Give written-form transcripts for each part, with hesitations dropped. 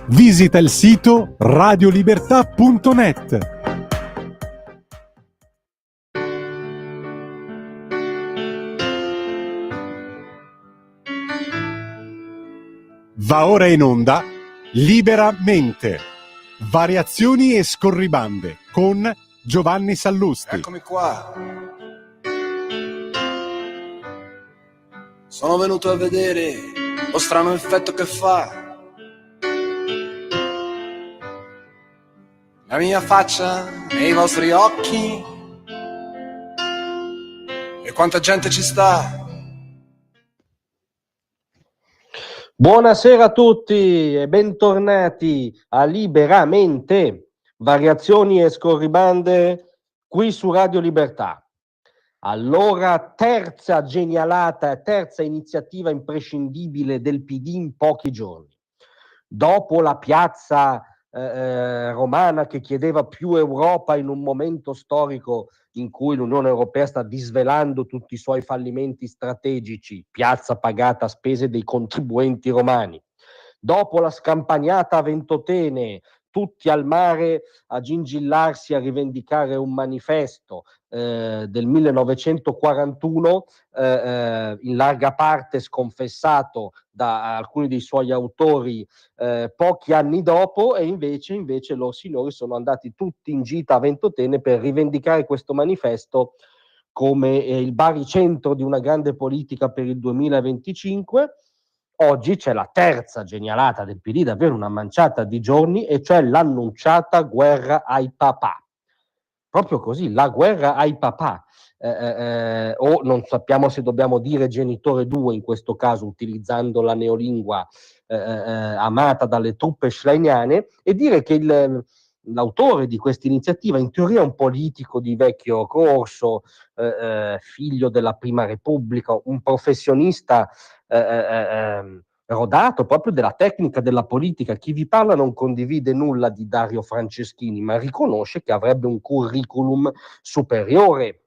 Visita il sito radiolibertà.net. Va ora in onda Liberamente. Variazioni e scorribande con Giovanni Sallusti. Eccomi qua. Sono venuto a vedere lo strano effetto che fa la mia faccia nei vostri occhi e quanta gente ci sta. Buonasera a tutti e bentornati a Liberamente, variazioni e scorribande qui su Radio Libertà. Allora, terza genialata, terza iniziativa imprescindibile del PD in pochi giorni. Dopo la piazza romana che chiedeva più Europa in un momento storico in cui l'Unione Europea sta disvelando tutti i suoi fallimenti strategici, piazza pagata a spese dei contribuenti romani. Dopo la scampagnata a Ventotene, tutti al mare a gingillarsi a rivendicare un manifesto del 1941, in larga parte sconfessato da alcuni dei suoi autori pochi anni dopo, e invece loro signori sono andati tutti in gita a Ventotene per rivendicare questo manifesto come il baricentro di una grande politica per il 2025. Oggi c'è la terza genialata del PD, davvero una manciata di giorni, e cioè l'annunciata guerra ai papà. Proprio così, la guerra ai papà. O non sappiamo se dobbiamo dire genitore 2 in questo caso, utilizzando la neolingua amata dalle truppe schleiniane, e dire che l'autore di questa iniziativa, in teoria un politico di vecchio corso, figlio della Prima Repubblica, un professionista rodato proprio della tecnica della politica. Chi vi parla non condivide nulla di Dario Franceschini, ma riconosce che avrebbe un curriculum superiore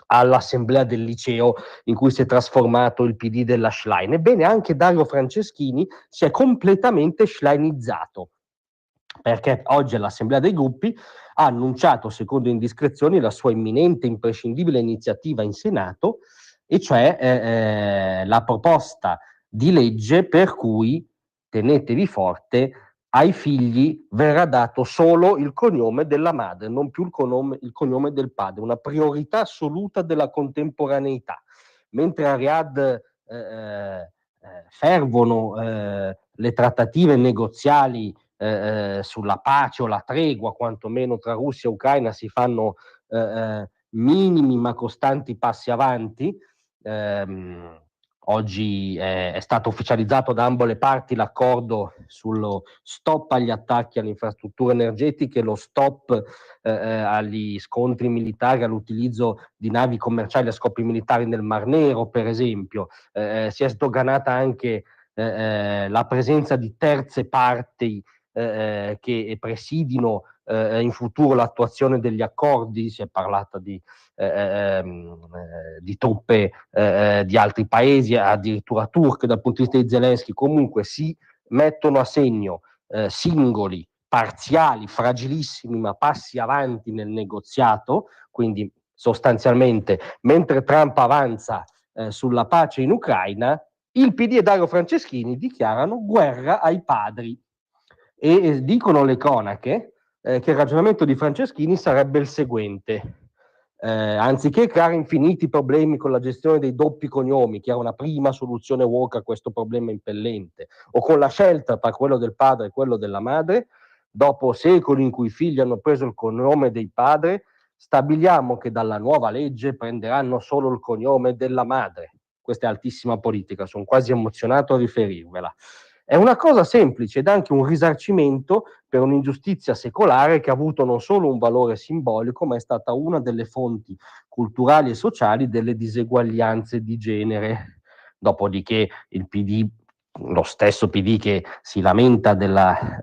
all'assemblea del liceo in cui si è trasformato il PD della Schlein. Ebbene, anche Dario Franceschini si è completamente schleinizzato, perché oggi all'assemblea dei gruppi ha annunciato, secondo indiscrezioni, la sua imminente, imprescindibile iniziativa in Senato, e cioè la proposta di legge per cui, tenetevi forte, ai figli verrà dato solo il cognome della madre, non più il cognome del padre, una priorità assoluta della contemporaneità. Mentre a Riyadh fervono le trattative negoziali sulla pace o la tregua, quantomeno tra Russia e Ucraina, si fanno minimi ma costanti passi avanti. Oggi è stato ufficializzato da ambo le parti l'accordo sullo stop agli attacchi alle infrastrutture energetiche, lo stop agli scontri militari, all'utilizzo di navi commerciali a scopi militari nel Mar Nero, per esempio. Si è sdoganata anche la presenza di terze parti che presidino in futuro l'attuazione degli accordi. Si è parlato di truppe di altri paesi, addirittura turche dal punto di vista di Zelensky. Comunque si mettono a segno singoli, parziali, fragilissimi, ma passi avanti nel negoziato. Quindi sostanzialmente, mentre Trump avanza sulla pace in Ucraina, il PD e Dario Franceschini dichiarano guerra ai padri. E dicono le cronache che il ragionamento di Franceschini sarebbe il seguente: anziché creare infiniti problemi con la gestione dei doppi cognomi, che era una prima soluzione woke a questo problema impellente, o con la scelta tra quello del padre e quello della madre, dopo secoli in cui i figli hanno preso il cognome del padre, stabiliamo che dalla nuova legge prenderanno solo il cognome della madre. Questa è altissima politica, sono quasi emozionato a riferirvela. È una cosa semplice ed anche un risarcimento per un'ingiustizia secolare che ha avuto non solo un valore simbolico, ma è stata una delle fonti culturali e sociali delle diseguaglianze di genere. Dopodiché il PD, lo stesso PD che si lamenta della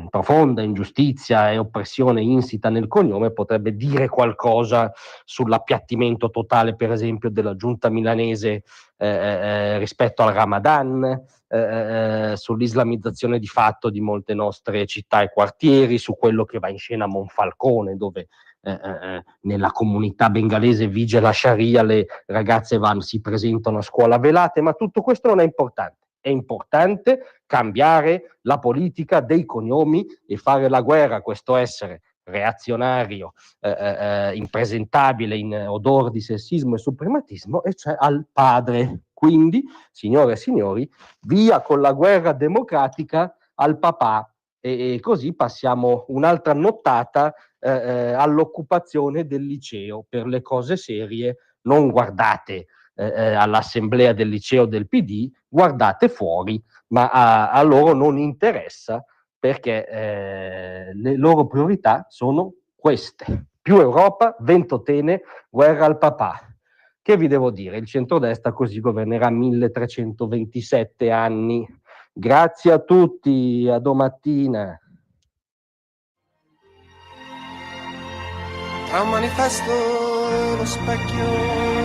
profonda ingiustizia e oppressione insita nel cognome, potrebbe dire qualcosa sull'appiattimento totale, per esempio, della giunta milanese rispetto al Ramadan, sull'islamizzazione di fatto di molte nostre città e quartieri, su quello che va in scena a Monfalcone, dove nella comunità bengalese vige la Sharia, le ragazze si presentano a scuola velate, ma tutto questo non è importante. È importante cambiare la politica dei cognomi e fare la guerra a questo essere reazionario, impresentabile, in odor di sessismo e suprematismo, e cioè al padre. Quindi, signore e signori, via con la guerra democratica al papà, e così passiamo un'altra nottata all'occupazione del liceo. Per le cose serie non guardate all'assemblea del liceo del PD, guardate fuori, ma a loro non interessa, perché le loro priorità sono queste: più Europa, Ventotene, guerra al papà. Che vi devo dire? Il centrodestra così governerà 1327 anni. Grazie a tutti, a domattina. Tra un manifesto e lo specchio